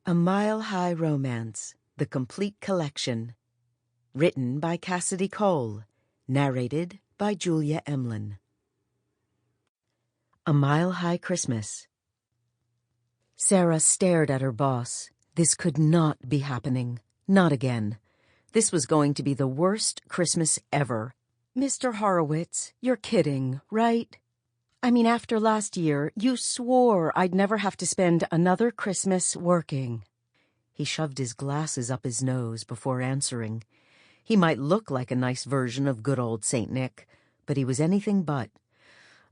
A Mile High Romance, the complete collection. Written by Cassidy Cole. Narrated by Julia Emlen. A Mile High Christmas. Sarah stared at her boss. This could not be happening. Not again. This was going to be the worst Christmas ever. Mr. Horowitz, you're kidding, right? I mean, after last year, you swore I'd never have to spend another Christmas working. He shoved his glasses up his nose before answering. He might look like a nice version of good old St. Nick, but he was anything but.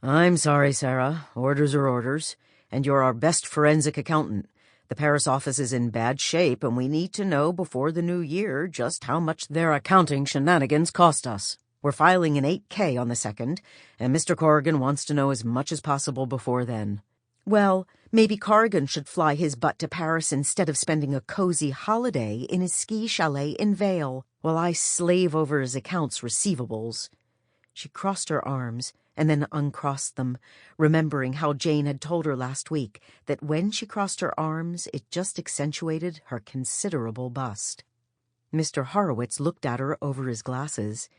I'm sorry, Sarah. Orders are orders, and you're our best forensic accountant. The Paris office is in bad shape, and we need to know before the new year just how much their accounting shenanigans cost us. We're filing an 8K on the 2nd, and Mr. Corrigan wants to know as much as possible before then. Well, maybe Corrigan should fly his butt to Paris instead of spending a cozy holiday in his ski chalet in Vale, while I slave over his accounts receivables. She crossed her arms and then uncrossed them, remembering how Jane had told her last week that when she crossed her arms, it just accentuated her considerable bust. Mr. Horowitz looked at her over his glasses.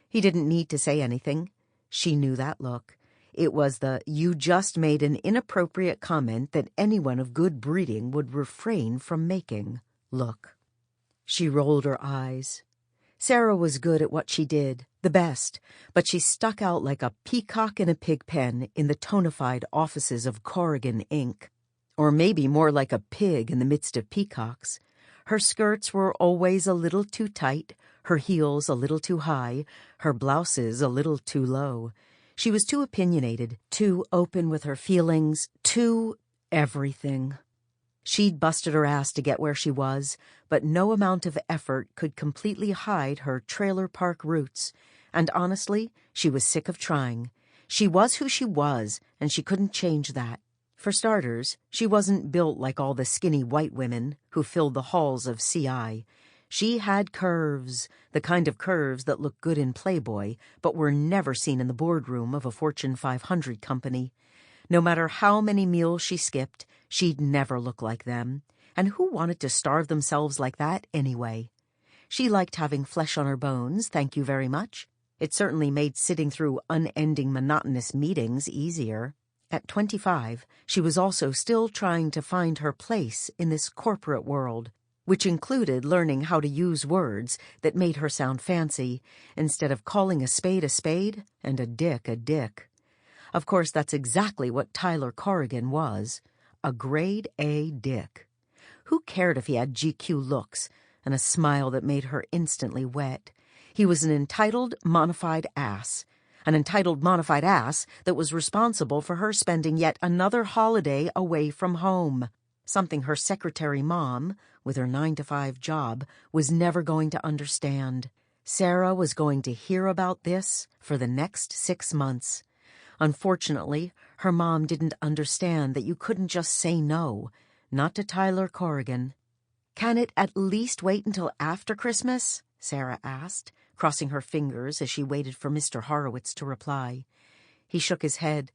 He didn't need to say anything. She knew that look. It was the "you just made an inappropriate comment that anyone of good breeding would refrain from making" look. She rolled her eyes. Sarah was good at what she did, the best, but she stuck out like a peacock in a pig pen in the tonified offices of Corrigan, Inc. Or maybe more like a pig in the midst of peacocks. Her skirts were always a little too tight, her heels a little too high, her blouses a little too low. She was too opinionated, too open with her feelings, too everything. She'd busted her ass to get where she was, but no amount of effort could completely hide her trailer park roots. And honestly, she was sick of trying. She was who she was, and she couldn't change that. For starters, she wasn't built like all the skinny white women who filled the halls of CI. She had curves, the kind of curves that look good in Playboy, but were never seen in the boardroom of a Fortune 500 company. No matter how many meals she skipped, she'd never look like them. And who wanted to starve themselves like that anyway? She liked having flesh on her bones, thank you very much. It certainly made sitting through unending monotonous meetings easier. At 25, she was also still trying to find her place in this corporate world, which included learning how to use words that made her sound fancy, instead of calling a spade and a dick a dick. Of course, that's exactly what Tyler Corrigan was, a grade A dick. Who cared if he had GQ looks and a smile that made her instantly wet? He was an entitled, modified ass. An entitled, modified ass that was responsible for her spending yet another holiday away from home. Something her secretary mom, with her 9-to-5 job, was never going to understand. Sarah was going to hear about this for the next 6 months. Unfortunately, her mom didn't understand that you couldn't just say no, not to Tyler Corrigan. "Can it at least wait until after Christmas?" Sarah asked, crossing her fingers as she waited for Mr. Horowitz to reply. He shook his head.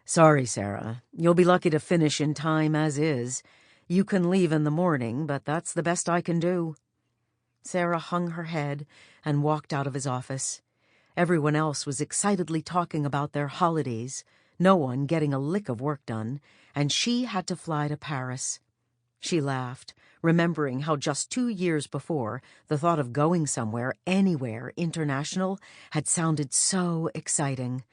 "Sorry, Sarah. You'll be lucky to finish in time as is. You can leave in the morning, but that's the best I can do." Sarah hung her head and walked out of his office. Everyone else was excitedly talking about their holidays, no one getting a lick of work done, and she had to fly to Paris. She laughed, remembering how just 2 years before, the thought of going somewhere, anywhere, international, had sounded so exciting.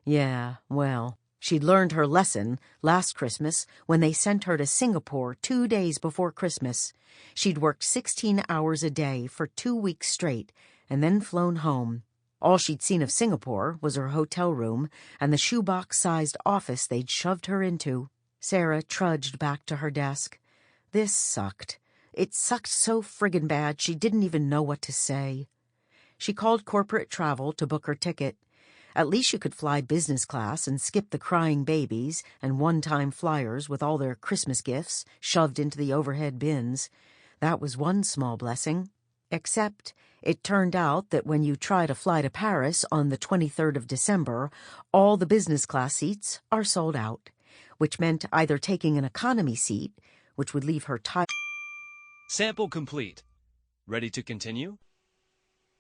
Yeah, well, she'd learned her lesson last Christmas when they sent her to Singapore 2 days before Christmas. She'd worked 16 hours a day for 2 weeks straight and then flown home. All she'd seen of Singapore was her hotel room and the shoebox-sized office they'd shoved her into. Sarah trudged back to her desk. This sucked. It sucked so friggin' bad she didn't even know what to say. She called corporate travel to book her ticket. At least you could fly business class and skip the crying babies and one-time flyers with all their Christmas gifts shoved into the overhead bins. That was one small blessing. Except it turned out that when you try to fly to Paris on the 23rd of December, all the business class seats are sold out, which meant either taking an economy seat, which would leave her tired. Sample complete. Ready to continue?